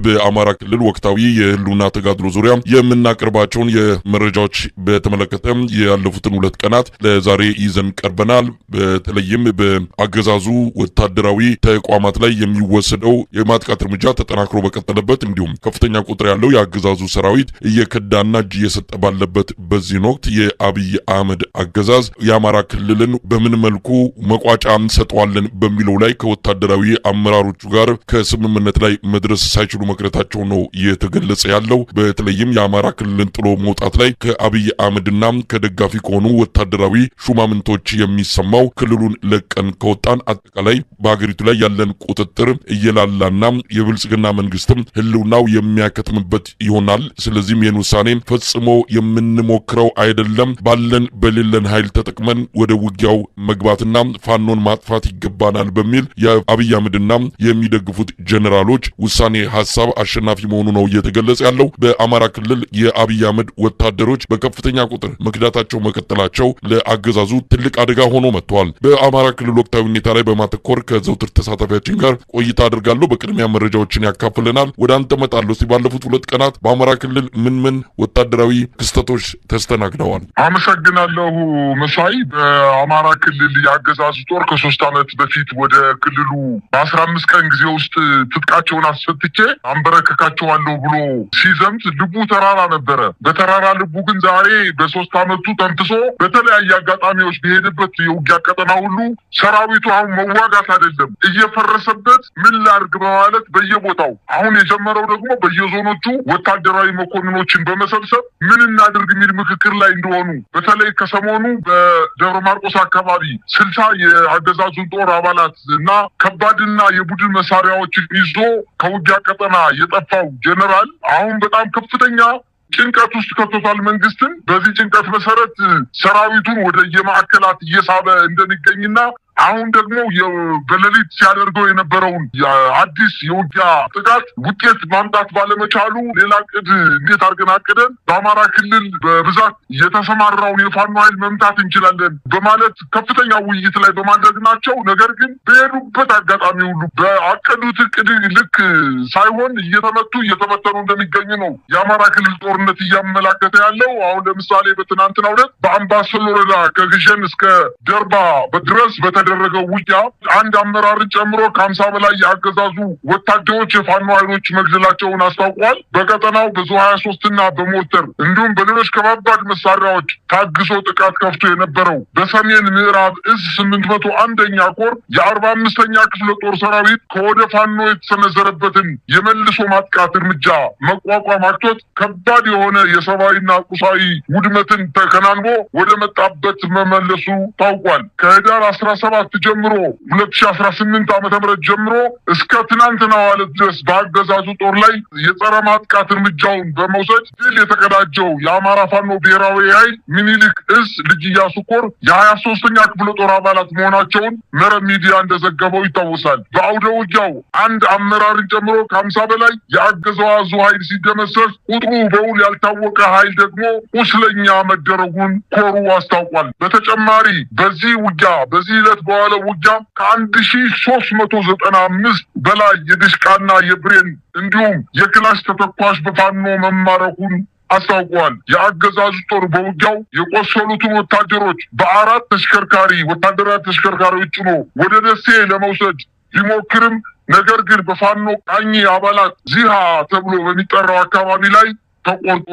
በአማራ ክልል ወቅታዊ የህልውና ተጋድሎ ዙሪያ የምናቀርባቸውን የመረጃዎች በተመለከተ ያለፉትን 2 ቀናት ለዛሬ ይዘን ቀርበናል። በተለይም በአገዛዙ ወታደራዊ ተቋማት ላይ የሚወሰደው የማጥቃት እርምጃ ተጠናክሮ በቀጠለበት እንዲሁም ከፍተኛ ቁጥር ያለው የአገዛዙ ሰራዊት እየከዳና እጅ እየሰጠ ባለበት በዚህ ወቅት የአብይ አህመድ አገዛዝ የአማራ ክልልን በምን መልኩ መቋጫ እንሰጠዋለን በሚለው ላይ ከወታደራዊ አመራሮቹ ጋር ከስምምነት ላይ መድረስ ሳይችሉ መቅረታቸው ነው የተገለጸ ያለው። በተለይም የአማራ ክልልን ጥሎ መውጣት ላይ ከአብይ አህመድና ከደጋፊ ከሆኑ ወታደራዊ ሹማምንቶች የሚሰማው ክልሉን ለቀን ከወጣን አጠቃላይ በሀገሪቱ ላይ ያለን ቁጥጥር እየላላና የብልጽግና መንግስትም ህልውናው የሚያከትምበት ይሆናል። ስለዚህም ይህን ውሳኔ ፈጽሞ የምንሞክረው አይደለም፣ ባለን በሌለን ኃይል ተጠቅመን ወደ ውጊያው መግባትና ፋኖን ማጥፋት ይገባናል በሚል የአብይ አህመድና የሚደግፉት ጀነራሎች ውሳኔ ሐሳብ አሸናፊ መሆኑ ነው እየተገለጸ ያለው። በአማራ ክልል የአብይ አህመድ ወታደሮች በከፍተኛ ቁጥር መክዳታቸው መቀጠላቸው ለአገዛዙ ትልቅ አደጋ ሆኖ መጥቷል። በአማራ ክልል ወቅታዊ ሁኔታ ላይ በማተኮር ከዘውትር ተሳታፊያችን ጋር ቆይታ አድርጋለሁ። በቅድሚያ መረጃዎችን ያካፍለናል። ወደ አንተ መጣለሁ። ባለፉት 2 ቀናት በአማራ ክልል ምን ወታደራዊ ክስተቶች ተስተናግደዋል? አመሰግናለሁ መሳይ። በአማራ ክልል የአገዛዙ ጦር ከ3 ዓመት በፊት ወደ ክልሉ በ15 ቀን ጊዜ ውስጥ ትጥቃቸውን አስፈትቼ አንበረከካቸዋለሁ ብሎ ሲዘምት ልቡ ተራራ ነበረ። በተራራ ልቡ ግን ዛሬ በ3 ዓመቱ ተንትሶ በተለያየ አጋጣሚዎች በሄደበት የውጊያ ቀጠና ሁሉ ሰራዊቱ አሁን መዋጋት አይደለም እየፈረሰበት ምን ላድርግ በማለት በየቦታው አሁን የጀመረው ደግሞ በየዞኖቹ ወታደራዊ መኮንኖችን በመሰብሰብ ምን እናድርግ የሚል ምክክር ላይ እንደሆኑ በተለይ ከሰሞኑ በደብረ ማርቆስ አካባቢ 60 የአገዛዙን ጦር አባላት እና ከባድና የቡድን መሳሪያዎችን ይዞ ከውጊያ ቀጠና የጠፋው ጀነራል አሁን በጣም ከፍተኛ ጭንቀት ውስጥ ከቶታል መንግስትን። በዚህ ጭንቀት መሰረት ሰራዊቱን ወደ የማዕከላት እየሳበ እንደሚገኝና አሁን ደግሞ በሌሊት ሲያደርገው የነበረውን አዲስ የውጊያ ጥቃት ውጤት ማምጣት ባለመቻሉ ሌላ ቅድ እንዴት አድርገን አቅደን በአማራ ክልል በብዛት የተሰማራውን የፋኖ ኃይል መምታት እንችላለን በማለት ከፍተኛ ውይይት ላይ በማድረግ ናቸው። ነገር ግን በሄዱበት አጋጣሚ ሁሉ በአቀዱት ቅድ ልክ ሳይሆን እየተመተኑ እንደሚገኙ ነው የአማራ ክልል ጦርነት እያመላከተ ያለው። አሁን ለምሳሌ በትናንትናው ዕለት በአምባሰል ወረዳ ከግሸን እስከ ደርባ ድረስ በተደረገው ውጊያ አንድ አመራርን ጨምሮ ከ50 በላይ የአገዛዙ ወታደሮች የፋኖ ኃይሎች መግደላቸውን አስታውቋል። በቀጠናው ብዙ 23 እና በሞርተር እንዲሁም በሌሎች ከባባድ መሳሪያዎች ታግሶ ጥቃት ከፍቶ የነበረው በሰሜን ምዕራብ እዝ 801ኛ ኮር የ45ኛ ክፍለ ጦር ሰራዊት ከወደ ፋኖ የተሰነዘረበትን የመልሶ ማጥቃት እርምጃ መቋቋም አቅቶት ከባድ የሆነ የሰብአዊና ቁሳዊ ውድመትን ተከናንቦ ወደ መጣበት መመለሱ ታውቋል። ከህዳር 17 ጀምሮ 2018 ዓ.ም ጀምሮ እስከ ትናንትናው ዕለት ድረስ በአገዛዙ ጦር ላይ የጸረ ማጥቃት እርምጃውን በመውሰድ ድል የተቀዳጀው የአማራ ፋኖ ብሔራዊ ኃይል ሚኒሊክ እዝ ልጅ ኢያሱ ኮር የ23ኛ ክፍለ ጦር አባላት መሆናቸውን መረብ ሚዲያ እንደዘገበው ይታወሳል። በአውደ ውጊያው አንድ አመራርን ጨምሮ ከ50 በላይ የአገዛዙ ኃይል ሲደመሰስ ቁጥሩ በውል ያልታወቀ ኃይል ደግሞ ቁስለኛ መደረጉን ኮሩ አስታውቋል። በተጨማሪ በዚህ ዕለት በኋላ ውጊያ ከ1395 በላይ የድሽቃና የብሬን እንዲሁም የክላሽ ተተኳሽ በፋኖ መማረኩን አስታውቋል። የአገዛዙ ጦር በውጊያው የቆሰሉትን ወታደሮች በ4 ወታደራዊ ተሽከርካሪዎች ጭኖ ወደ ደሴ ለመውሰድ ቢሞክርም ነገር ግን በፋኖ ቃኝ አባላት ዚሃ ተብሎ በሚጠራው አካባቢ ላይ ተቆርጦ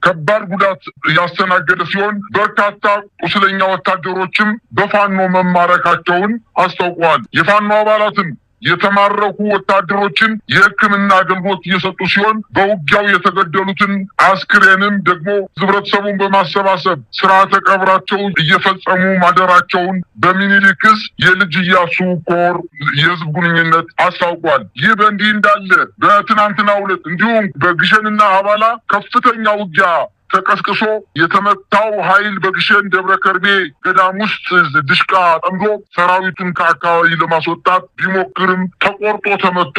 ከባድ ጉዳት ያስተናገደ ሲሆን በርካታ ቁስለኛ ወታደሮችም በፋኖ መማረካቸውን አስታውቀዋል። የፋኖ አባላትን የተማረኩ ወታደሮችን የሕክምና አገልግሎት እየሰጡ ሲሆን በውጊያው የተገደሉትን አስክሬንም ደግሞ ህብረተሰቡን በማሰባሰብ ስርዓተ ቀብራቸውን እየፈጸሙ ማደራቸውን በሚኒሊክ እዝ የልጅ ኢያሱ ኮር የህዝብ ግንኙነት አስታውቋል። ይህ በእንዲህ እንዳለ በትናንትናው ዕለት እንዲሁም በግሸንና አባላ ከፍተኛ ውጊያ ተቀስቅሶ የተመታው ኃይል በግሸን ደብረ ከርቤ ገዳም ውስጥ ድሽቃ ጠምዶ ሰራዊቱን ከአካባቢ ለማስወጣት ቢሞክርም ተቆርጦ ተመቶ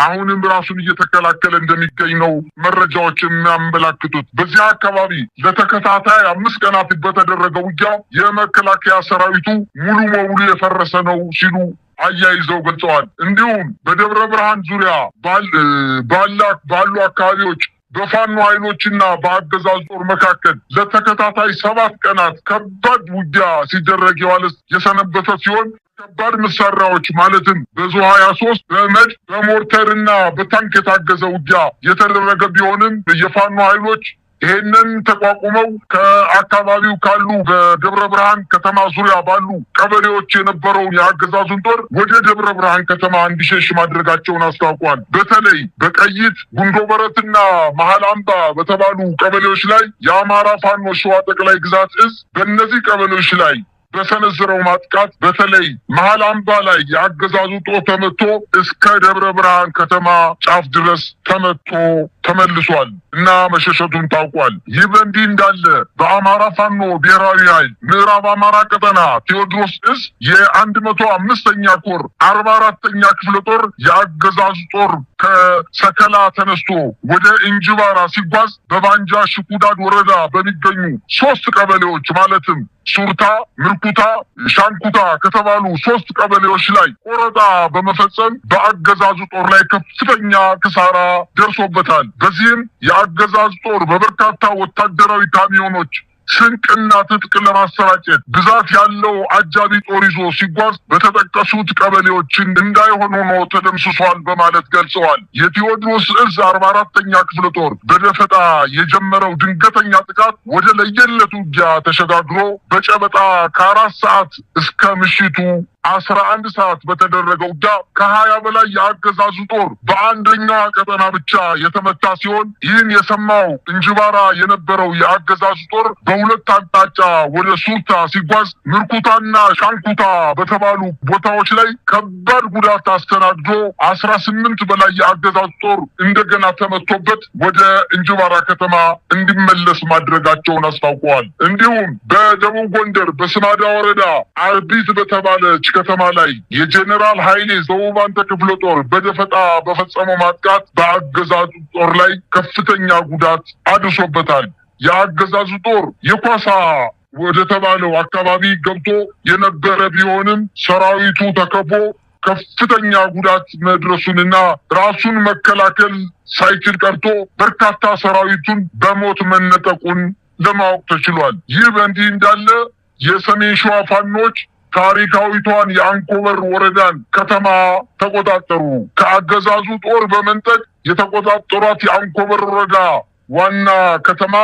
አሁንም ራሱን እየተከላከለ እንደሚገኝ ነው መረጃዎች የሚያመላክቱት። በዚህ አካባቢ ለተከታታይ 5 ቀናት በተደረገው ውጊያ የመከላከያ ሰራዊቱ ሙሉ በሙሉ የፈረሰ ነው ሲሉ አያይዘው ገልጸዋል። እንዲሁም በደብረ ብርሃን ዙሪያ ባሉ አካባቢዎች በፋኖ ኃይሎችና በአገዛዝ ጦር መካከል ለተከታታይ 7 ቀናት ከባድ ውጊያ ሲደረግ የሰነበተ ሲሆን ከባድ መሳሪያዎች ማለትም በዙ 23 በመድፍ በሞርተርና በታንክ የታገዘ ውጊያ የተደረገ ቢሆንም የፋኖ ኃይሎች ይሄንን ተቋቁመው ከአካባቢው ካሉ በደብረ ብርሃን ከተማ ዙሪያ ባሉ ቀበሌዎች የነበረውን የአገዛዙን ጦር ወደ ደብረ ብርሃን ከተማ እንዲሸሽ ማድረጋቸውን አስታውቋል። በተለይ በቀይት ጉንዶበረትና መሃል አምባ በተባሉ ቀበሌዎች ላይ የአማራ ፋኖ ሸዋ ጠቅላይ ግዛት እዝ በእነዚህ ቀበሌዎች ላይ በሰነዘረው ማጥቃት በተለይ መሃል አምባ ላይ የአገዛዙ ጦር ተመቶ እስከ ደብረ ብርሃን ከተማ ጫፍ ድረስ ተመቶ ተመልሷል እና መሸሸቱን ታውቋል። ይህ በእንዲህ እንዳለ በአማራ ፋኖ ብሔራዊ ኃይል ምዕራብ አማራ ቀጠና ቴዎድሮስ እዝ የ105ኛ ኮር 44ኛ ክፍለ ጦር የአገዛዙ ጦር ከሰከላ ተነስቶ ወደ እንጅባራ ሲጓዝ በባንጃ ሽኩዳድ ወረዳ በሚገኙ 3 ቀበሌዎች ማለትም ሱርታ፣ ምርኩታ፣ ሻንኩታ ከተባሉ 3 ቀበሌዎች ላይ ቆረጣ በመፈጸም በአገዛዙ ጦር ላይ ከፍተኛ ክሳራ ደርሶበታል። በዚህም የአገዛዙ ጦር በበርካታ ወታደራዊ ካሚዮኖች ስንቅና ትጥቅ ለማሰራጨት ብዛት ያለው አጃቢ ጦር ይዞ ሲጓዝ በተጠቀሱት ቀበሌዎችን እንዳይሆን ሆኖ ተደምስሷል በማለት ገልጸዋል። የቴዎድሮስ እዝ 44ኛ ክፍለ ጦር በደፈጣ የጀመረው ድንገተኛ ጥቃት ወደ ለየለት ውጊያ ተሸጋግሮ በጨበጣ ከ4 ሰዓት እስከ ምሽቱ 11 ሰዓት በተደረገው ውጊያ ከ20 በላይ የአገዛዙ ጦር በአንደኛዋ ቀጠና ብቻ የተመታ ሲሆን ይህን የሰማው እንጅባራ የነበረው የአገዛዙ ጦር በሁለት አቅጣጫ ወደ ሱርታ ሲጓዝ ምርኩታና ሻንኩታ በተባሉ ቦታዎች ላይ ከባድ ጉዳት አስተናግዶ 18 በላይ የአገዛዙ ጦር እንደገና ተመቶበት ወደ እንጅባራ ከተማ እንዲመለስ ማድረጋቸውን አስታውቀዋል። እንዲሁም በደቡብ ጎንደር በስማዳ ወረዳ አርቢት በተባለች ከተማ ላይ የጀነራል ኃይሌ ዘውባንተ ክፍለ ጦር በደፈጣ በፈጸመው ማጥቃት በአገዛዙ ጦር ላይ ከፍተኛ ጉዳት አድርሶበታል። የአገዛዙ ጦር የኳሳ ወደ ተባለው አካባቢ ገብቶ የነበረ ቢሆንም ሰራዊቱ ተከቦ ከፍተኛ ጉዳት መድረሱንና ራሱን መከላከል ሳይችል ቀርቶ በርካታ ሰራዊቱን በሞት መነጠቁን ለማወቅ ተችሏል። ይህ በእንዲህ እንዳለ የሰሜን ሸዋ ፋኖች ታሪካዊቷን የአንኮበር ወረዳን ከተማ ተቆጣጠሩ። ከአገዛዙ ጦር በመንጠቅ የተቆጣጠሯት የአንኮበር ወረዳ ዋና ከተማ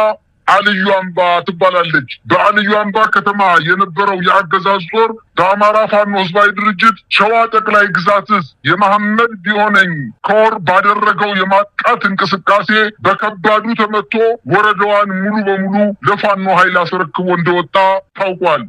አልዩ አምባ ትባላለች። በአልዩ አምባ ከተማ የነበረው የአገዛዙ ጦር በአማራ ፋኖ ህዝባዊ ድርጅት ሸዋ ጠቅላይ ግዛት የመሐመድ ቢሆነኝ ኮር ባደረገው የማጥቃት እንቅስቃሴ በከባዱ ተመቶ ወረዳዋን ሙሉ በሙሉ ለፋኖ ኃይል አስረክቦ እንደወጣ ታውቋል።